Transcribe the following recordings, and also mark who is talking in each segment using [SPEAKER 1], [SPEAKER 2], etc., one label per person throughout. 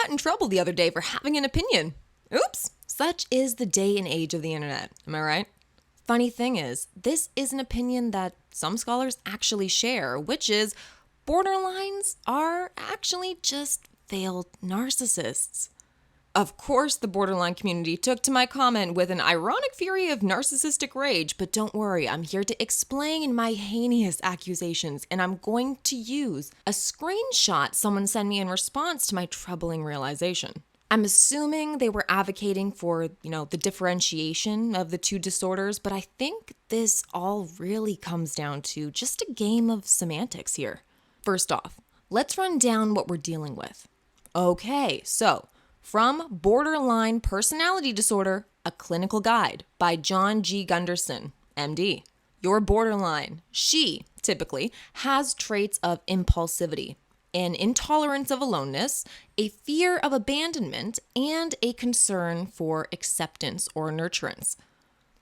[SPEAKER 1] got in trouble the other day for having an opinion. Oops. Such is the day and age of the internet. Am I right? Funny thing is, this is an opinion that some scholars actually share, which is borderlines are actually just failed narcissists. Of course, the borderline community took to my comment with an ironic fury of narcissistic rage, but don't worry, I'm here to explain my heinous accusations, and I'm going to use a screenshot someone sent me in response to my troubling realization. I'm assuming they were advocating for, the differentiation of the two disorders, but I think this all really comes down to just a game of semantics here. First off, let's run down what we're dealing with. Okay, so from Borderline Personality Disorder, A Clinical Guide by John G. Gunderson, MD. Your borderline, she typically has traits of impulsivity, an intolerance of aloneness, a fear of abandonment, and a concern for acceptance or nurturance.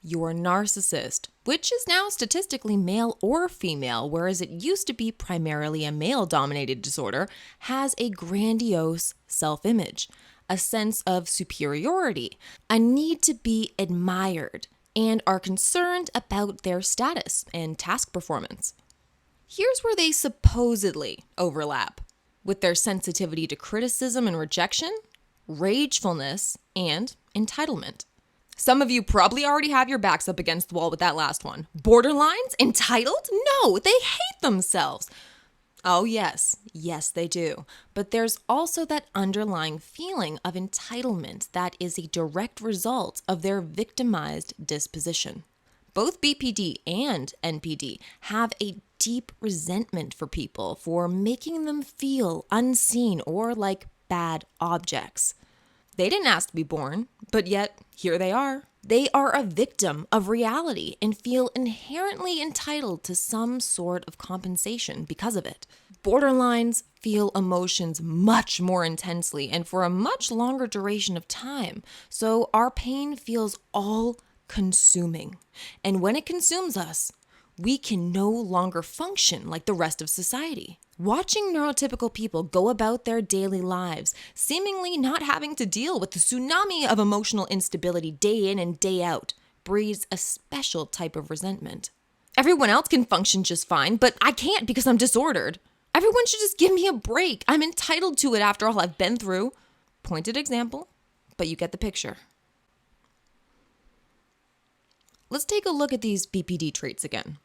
[SPEAKER 1] Your narcissist, which is now statistically male or female, whereas it used to be primarily a male-dominated disorder, has a grandiose self-image, a sense of superiority, a need to be admired, and are concerned about their status and task performance. Here's where they supposedly overlap, with their sensitivity to criticism and rejection, ragefulness, and entitlement. Some of you probably already have your backs up against the wall with that last one. Borderlines? Entitled? No, they hate themselves. Oh yes, they do. But there's also that underlying feeling of entitlement that is a direct result of their victimized disposition. Both BPD and NPD have a deep resentment for people for making them feel unseen or like bad objects. They didn't ask to be born, but yet here they are. They are a victim of reality and feel inherently entitled to some sort of compensation because of it. Borderlines feel emotions much more intensely and for a much longer duration of time, so our pain feels all-consuming. And when it consumes us, we can no longer function like the rest of society. Watching neurotypical people go about their daily lives, seemingly not having to deal with the tsunami of emotional instability day in and day out, breeds a special type of resentment. Everyone else can function just fine, but I can't because I'm disordered. Everyone should just give me a break. I'm entitled to it after all I've been through. Pointed example, but you get the picture. Let's take a look at these BPD traits again.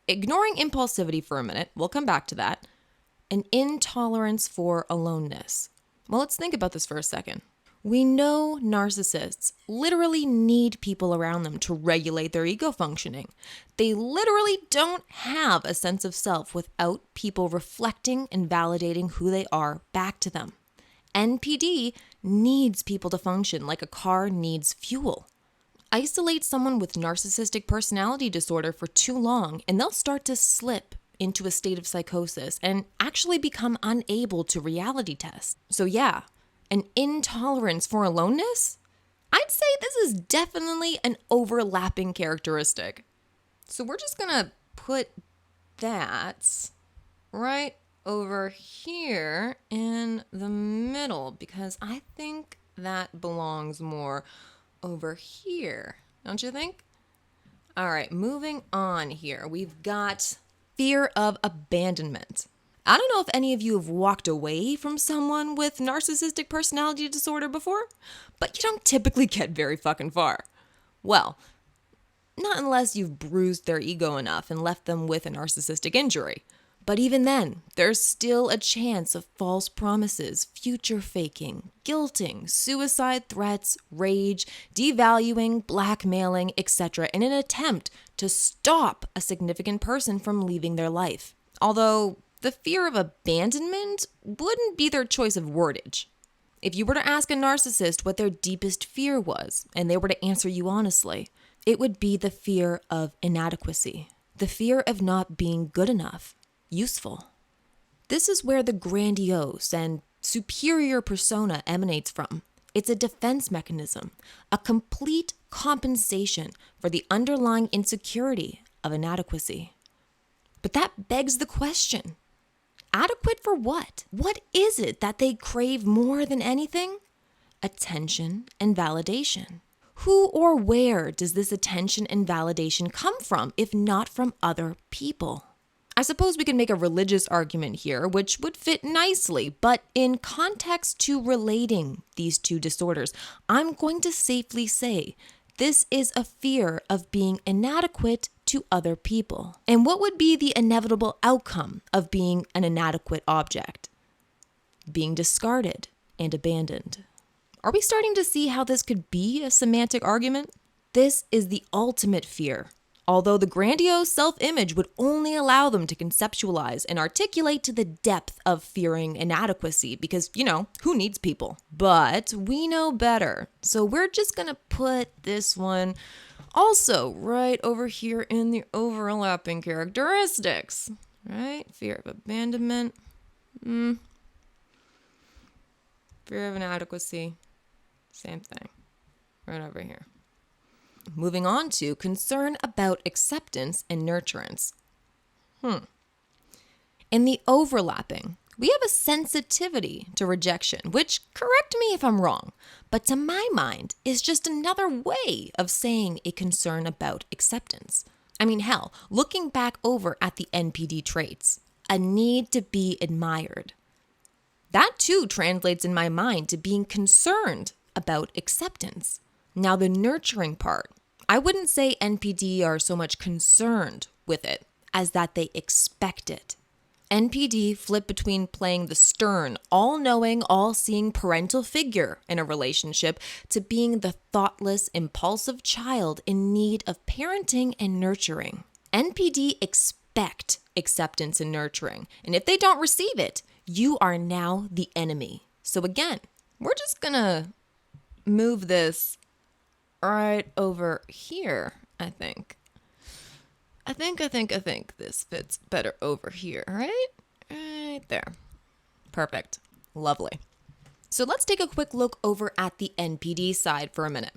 [SPEAKER 1] Ignoring impulsivity for a minute, we'll come back to that. An intolerance for aloneness. Well, let's think about this for a second. We know narcissists literally need people around them to regulate their ego functioning. They literally don't have a sense of self without people reflecting and validating who they are back to them. NPD needs people to function like a car needs fuel. Isolate someone with narcissistic personality disorder for too long, and they'll start to slip into a state of psychosis and actually become unable to reality test. So yeah, an intolerance for aloneness? I'd say this is definitely an overlapping characteristic. So we're just gonna put that right over here in the middle because I think that belongs more over here, don't you think? All right, moving on here. We've got fear of abandonment. I don't know if any of you have walked away from someone with narcissistic personality disorder before, but you don't typically get very fucking far. Well, not unless you've bruised their ego enough and left them with a narcissistic injury. But even then, there's still a chance of false promises, future faking, guilting, suicide threats, rage, devaluing, blackmailing, etc. in an attempt to stop a significant person from leaving their life. Although the fear of abandonment wouldn't be their choice of wordage. If you were to ask a narcissist what their deepest fear was, and they were to answer you honestly, it would be the fear of inadequacy, the fear of not being good enough. Useful. This is where the grandiose and superior persona emanates from. It's a defense mechanism, a complete compensation for the underlying insecurity of inadequacy. But that begs the question, Adequate for what? What is it that they crave more than anything? Attention and validation. Who or where does this attention and validation come from if not from other people? I suppose we can make a religious argument here, which would fit nicely, but in context to relating these two disorders, I'm going to safely say this is a fear of being inadequate to other people. And what would be the inevitable outcome of being an inadequate object? Being discarded and abandoned. Are we starting to see how this could be a semantic argument? This is the ultimate fear. Although the grandiose self-image would only allow them to conceptualize and articulate to the depth of fearing inadequacy because, who needs people? But we know better. So we're just going to put this one also right over here in the overlapping characteristics, right? Fear of abandonment, fear of inadequacy, same thing, right over here. Moving on to concern about acceptance and nurturance. In the overlapping, we have a sensitivity to rejection, which, correct me if I'm wrong, but to my mind is just another way of saying a concern about acceptance. I mean, hell, looking back over at the NPD traits, a need to be admired. That too translates in my mind to being concerned about acceptance. Now, the nurturing part, I wouldn't say NPD are so much concerned with it as that they expect it. NPD flip between playing the stern, all-knowing, all-seeing parental figure in a relationship to being the thoughtless, impulsive child in need of parenting and nurturing. NPD expect acceptance and nurturing, and if they don't receive it, you are now the enemy. So again, we're just gonna move this right over here, I think. I think this fits better over here, right? Right there. Perfect. Lovely. So let's take a quick look over at the NPD side for a minute.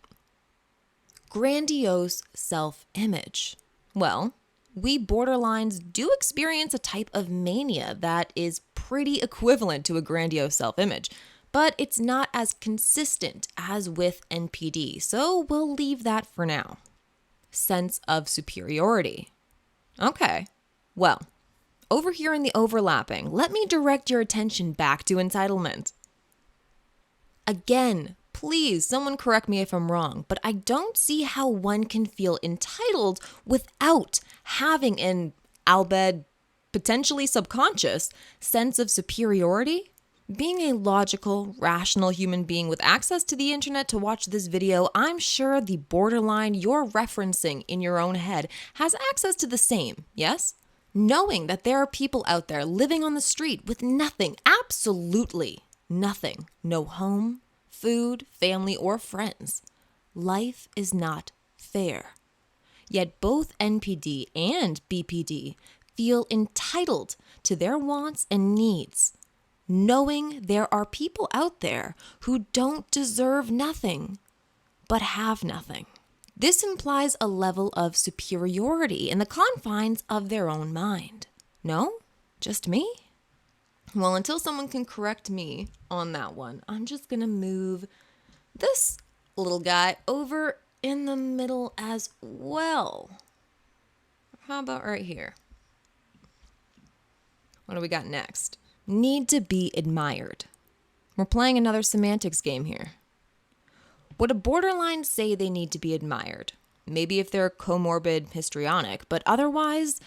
[SPEAKER 1] Grandiose self-image. Well, we borderlines do experience a type of mania that is pretty equivalent to a grandiose self-image, but it's not as consistent as with NPD, so we'll leave that for now. Sense of superiority. Okay, well, over here in the overlapping, let me direct your attention back to entitlement. Again, please, someone correct me if I'm wrong, but I don't see how one can feel entitled without having an, albeit potentially subconscious, sense of superiority. Being a logical, rational human being with access to the internet to watch this video, I'm sure the borderline you're referencing in your own head has access to the same, yes? Knowing that there are people out there living on the street with nothing, absolutely nothing, no home, food, family, or friends. Life is not fair. Yet both NPD and BPD feel entitled to their wants and needs, knowing there are people out there who don't deserve nothing, but have nothing. This implies a level of superiority in the confines of their own mind. No? Just me? Well, until someone can correct me on that one, I'm just gonna move this little guy over in the middle as well. How about right here? What do we got next? Need to be admired. We're playing another semantics game here. Would a borderline say they need to be admired? Maybe if they're comorbid histrionic, but otherwise,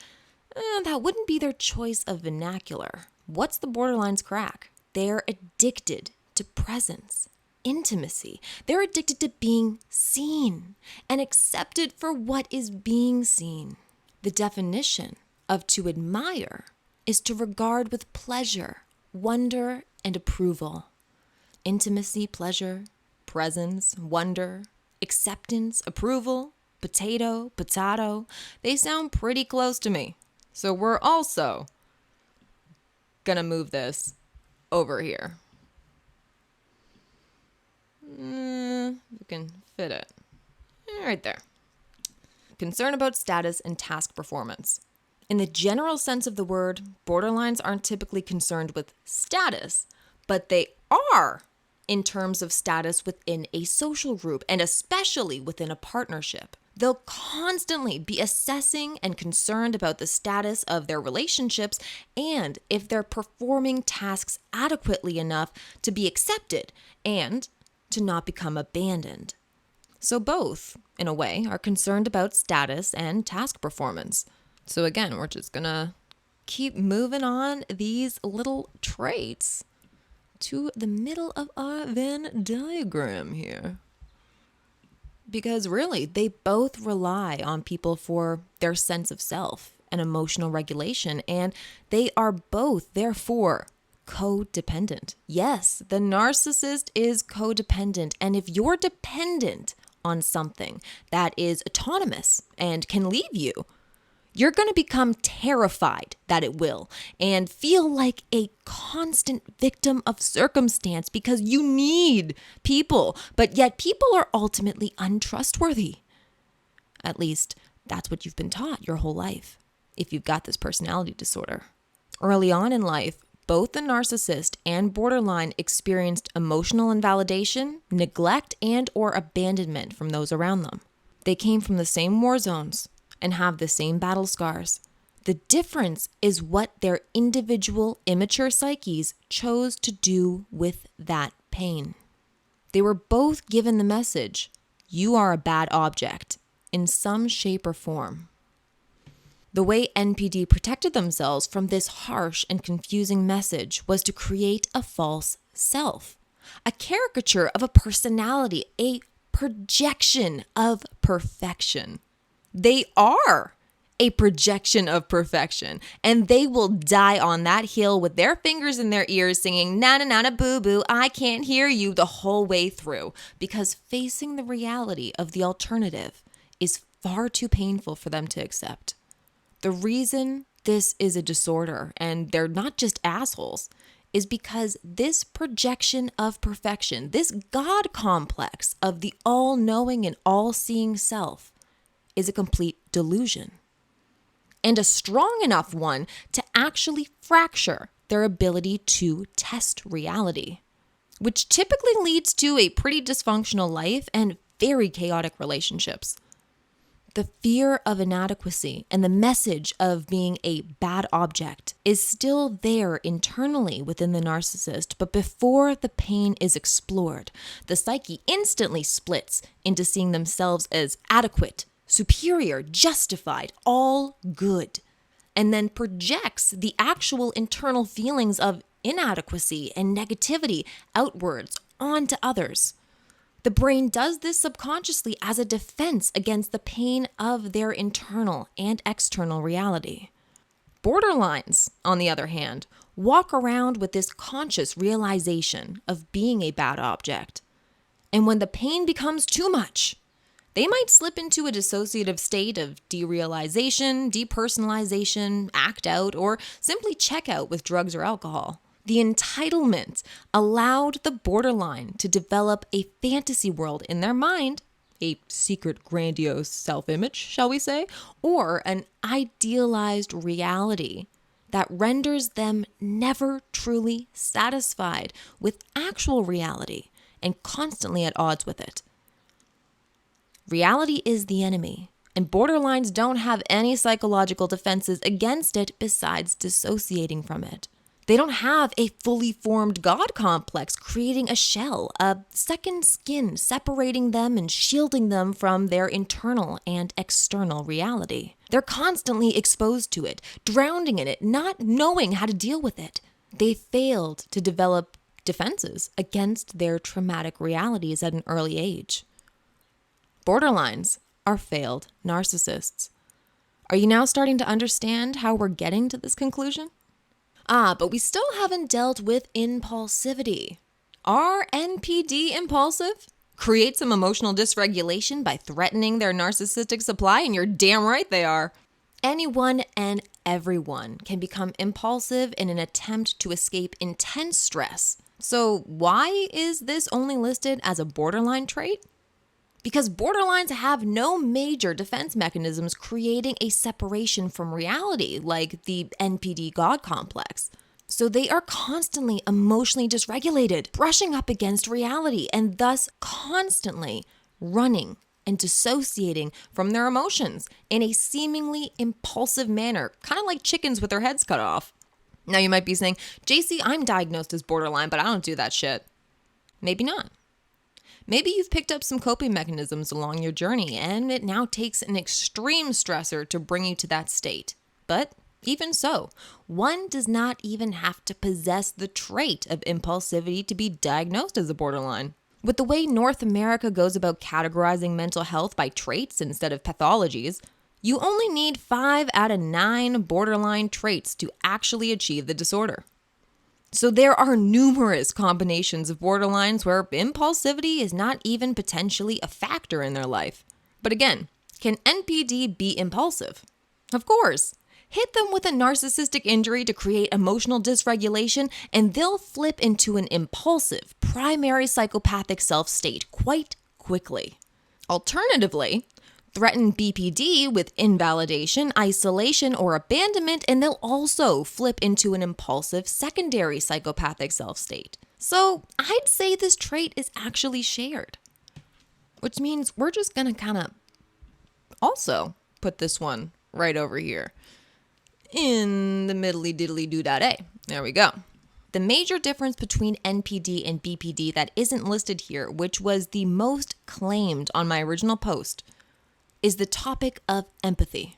[SPEAKER 1] that wouldn't be their choice of vernacular. What's the borderline's crack? They're addicted to presence, intimacy. They're addicted to being seen and accepted for what is being seen. The definition of to admire is to regard with pleasure, wonder, and approval. Intimacy, pleasure, presence, wonder, acceptance, approval, potato, they sound pretty close to me. So we're also gonna move this over here. We can fit it right there. Concern about status and task performance. In the general sense of the word, borderlines aren't typically concerned with status, but they are in terms of status within a social group and especially within a partnership. They'll constantly be assessing and concerned about the status of their relationships and if they're performing tasks adequately enough to be accepted and to not become abandoned. So both, in a way, are concerned about status and task performance. So again, we're just gonna keep moving on these little traits to the middle of our Venn diagram here. Because really, they both rely on people for their sense of self and emotional regulation, and they are both, therefore, codependent. Yes, the narcissist is codependent, and if you're dependent on something that is autonomous and can leave you, you're going to become terrified that it will and feel like a constant victim of circumstance because you need people, but yet people are ultimately untrustworthy. At least that's what you've been taught your whole life if you've got this personality disorder. Early on in life, both the narcissist and borderline experienced emotional invalidation, neglect, and or abandonment from those around them. They came from the same war zones and have the same battle scars. The difference is what their individual immature psyches chose to do with that pain. They were both given the message, you are a bad object, in some shape or form. The way NPD protected themselves from this harsh and confusing message was to create a false self, a caricature of a personality, a projection of perfection. They are a projection of perfection, and they will die on that hill with their fingers in their ears singing, na na na na boo boo, I can't hear you the whole way through, because facing the reality of the alternative is far too painful for them to accept. The reason this is a disorder, and they're not just assholes, is because this projection of perfection, this God complex of the all-knowing and all-seeing self, is a complete delusion, and a strong enough one to actually fracture their ability to test reality, which typically leads to a pretty dysfunctional life and very chaotic relationships. The fear of inadequacy and the message of being a bad object is still there internally within the narcissist, but before the pain is explored, the psyche instantly splits into seeing themselves as adequate, superior, justified, all good, and then projects the actual internal feelings of inadequacy and negativity outwards onto others. The brain does this subconsciously as a defense against the pain of their internal and external reality. Borderlines, on the other hand, walk around with this conscious realization of being a bad object. And when the pain becomes too much, they might slip into a dissociative state of derealization, depersonalization, act out, or simply check out with drugs or alcohol. The entitlement allowed the borderline to develop a fantasy world in their mind, a secret grandiose self-image, shall we say, or an idealized reality that renders them never truly satisfied with actual reality and constantly at odds with it. Reality is the enemy, and borderlines don't have any psychological defenses against it besides dissociating from it. They don't have a fully formed God complex creating a shell, a second skin separating them and shielding them from their internal and external reality. They're constantly exposed to it, drowning in it, not knowing how to deal with it. They failed to develop defenses against their traumatic realities at an early age. Borderlines are failed narcissists. Are you now starting to understand how we're getting to this conclusion? But we still haven't dealt with impulsivity. Are NPD impulsive? Create some emotional dysregulation by threatening their narcissistic supply? And you're damn right they are. Anyone and everyone can become impulsive in an attempt to escape intense stress. So why is this only listed as a borderline trait? Because borderlines have no major defense mechanisms creating a separation from reality, like the NPD God complex. So they are constantly emotionally dysregulated, brushing up against reality, and thus constantly running and dissociating from their emotions in a seemingly impulsive manner, kind of like chickens with their heads cut off. Now you might be saying, Jacie, I'm diagnosed as borderline, but I don't do that shit. Maybe not. Maybe you've picked up some coping mechanisms along your journey, and it now takes an extreme stressor to bring you to that state. But even so, one does not even have to possess the trait of impulsivity to be diagnosed as a borderline. With the way North America goes about categorizing mental health by traits instead of pathologies, you only need 5 out of 9 borderline traits to actually achieve the disorder. So there are numerous combinations of borderlines where impulsivity is not even potentially a factor in their life. But again, can NPD be impulsive? Of course. Hit them with a narcissistic injury to create emotional dysregulation, and they'll flip into an impulsive, primary psychopathic self state quite quickly. Alternatively, threaten BPD with invalidation, isolation, or abandonment, and they'll also flip into an impulsive secondary psychopathic self state. So I'd say this trait is actually shared, which means we're just gonna kind of also put this one right over here in the middly diddly do-da-day. There we go. The major difference between NPD and BPD that isn't listed here, which was the most claimed on my original post, is the topic of empathy.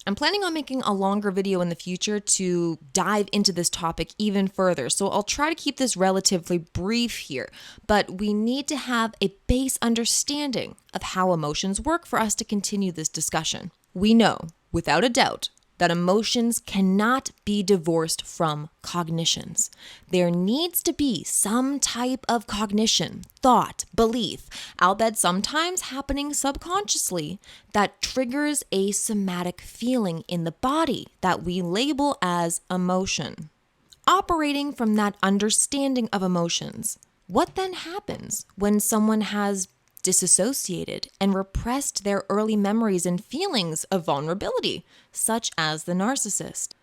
[SPEAKER 1] I'm planning on making a longer video in the future to dive into this topic even further, so I'll try to keep this relatively brief here, but we need to have a base understanding of how emotions work for us to continue this discussion. We know, without a doubt, that emotions cannot be divorced from cognitions. There needs to be some type of cognition, thought, belief, albeit sometimes happening subconsciously, that triggers a somatic feeling in the body that we label as emotion. Operating from that understanding of emotions, what then happens when someone has disassociated and repressed their early memories and feelings of vulnerability, such as the narcissist?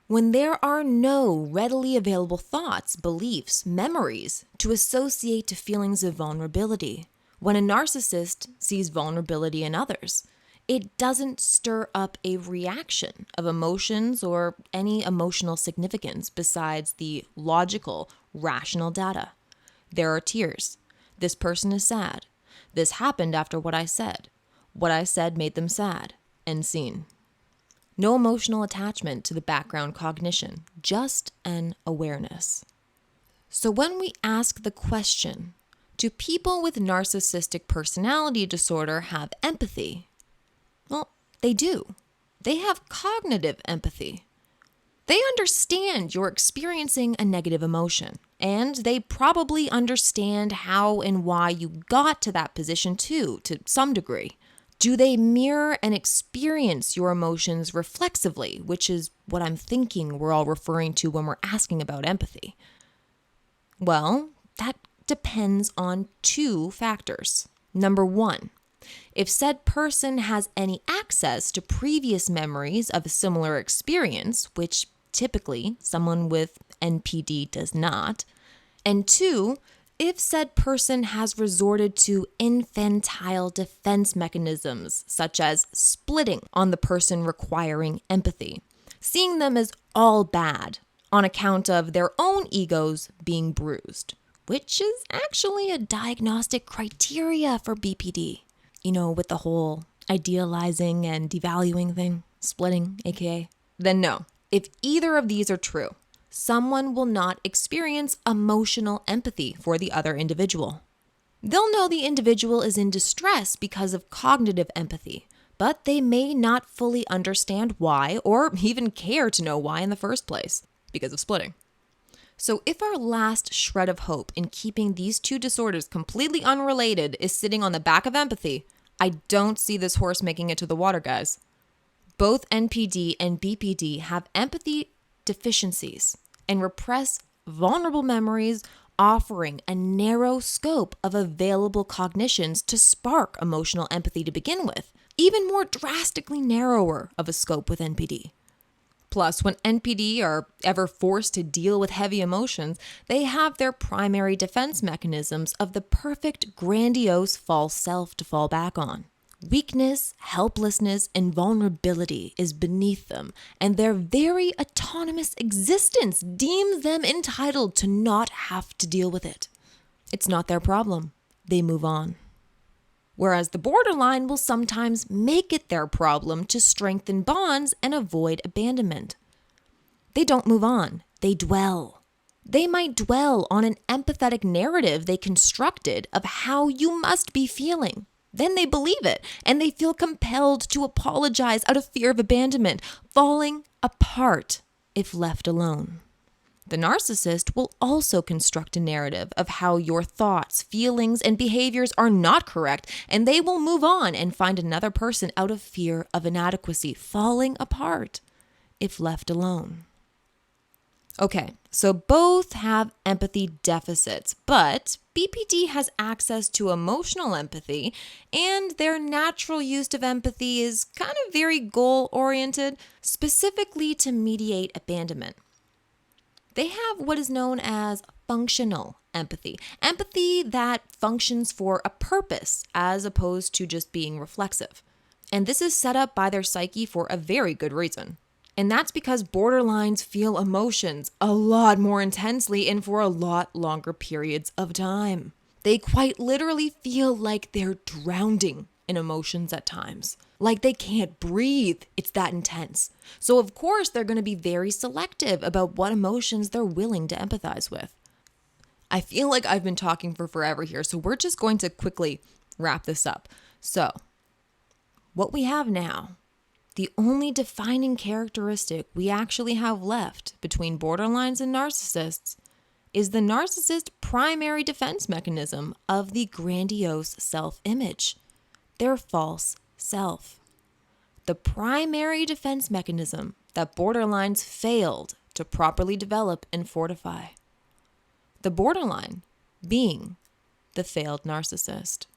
[SPEAKER 1] When there are no readily available thoughts, beliefs, memories to associate to feelings of vulnerability, when a narcissist sees vulnerability in others, it doesn't stir up a reaction of emotions or any emotional significance besides the logical, rational data. There are tears. This person is sad. This happened after what I said. What I said made them sad. End scene. No emotional attachment to the background cognition, just an awareness. So when we ask the question, do people with narcissistic personality disorder have empathy? Well, they do. They have cognitive empathy. They understand you're experiencing a negative emotion, and they probably understand how and why you got to that position too, to some degree. Do they mirror and experience your emotions reflexively, which is what I'm thinking we're all referring to when we're asking about empathy? Well, that depends on 2 factors. Number 1, if said person has any access to previous memories of a similar experience, which typically someone with NPD does not. And 2, if said person has resorted to infantile defense mechanisms, such as splitting on the person requiring empathy, seeing them as all bad on account of their own egos being bruised, which is actually a diagnostic criteria for BPD. You know, with the whole idealizing and devaluing thing, splitting, aka. Then no. If either of these are true, someone will not experience emotional empathy for the other individual. They'll know the individual is in distress because of cognitive empathy, but they may not fully understand why or even care to know why in the first place, because of splitting. So if our last shred of hope in keeping these 2 disorders completely unrelated is sitting on the back of empathy, I don't see this horse making it to the water, guys. Both NPD and BPD have empathy deficiencies and repress vulnerable memories offering a narrow scope of available cognitions to spark emotional empathy to begin with, even more drastically narrower of a scope with NPD. Plus, when NPD are ever forced to deal with heavy emotions, they have their primary defense mechanisms of the perfect, grandiose false self to fall back on. Weakness, helplessness, and vulnerability is beneath them, and their very autonomous existence deems them entitled to not have to deal with it. It's not their problem. They move on. Whereas the borderline will sometimes make it their problem to strengthen bonds and avoid abandonment. They don't move on. They dwell. They might dwell on an empathetic narrative they constructed of how you must be feeling. Then they believe it, and they feel compelled to apologize out of fear of abandonment, falling apart if left alone. The narcissist will also construct a narrative of how your thoughts, feelings, and behaviors are not correct, and they will move on and find another person out of fear of inadequacy, falling apart if left alone. Okay, so both have empathy deficits, but BPD has access to emotional empathy, and their natural use of empathy is kind of very goal-oriented, specifically to mediate abandonment. They have what is known as functional empathy that functions for a purpose as opposed to just being reflexive. And this is set up by their psyche for a very good reason. And that's because borderlines feel emotions a lot more intensely and for a lot longer periods of time. They quite literally feel like they're drowning in emotions at times. Like they can't breathe. It's that intense. So of course, they're going to be very selective about what emotions they're willing to empathize with. I feel like I've been talking for forever here, so we're just going to quickly wrap this up. So, what we have now, the only defining characteristic we actually have left between borderlines and narcissists is the narcissist primary defense mechanism of the grandiose self-image, their false self. The primary defense mechanism that borderlines failed to properly develop and fortify. The borderline being the failed narcissist.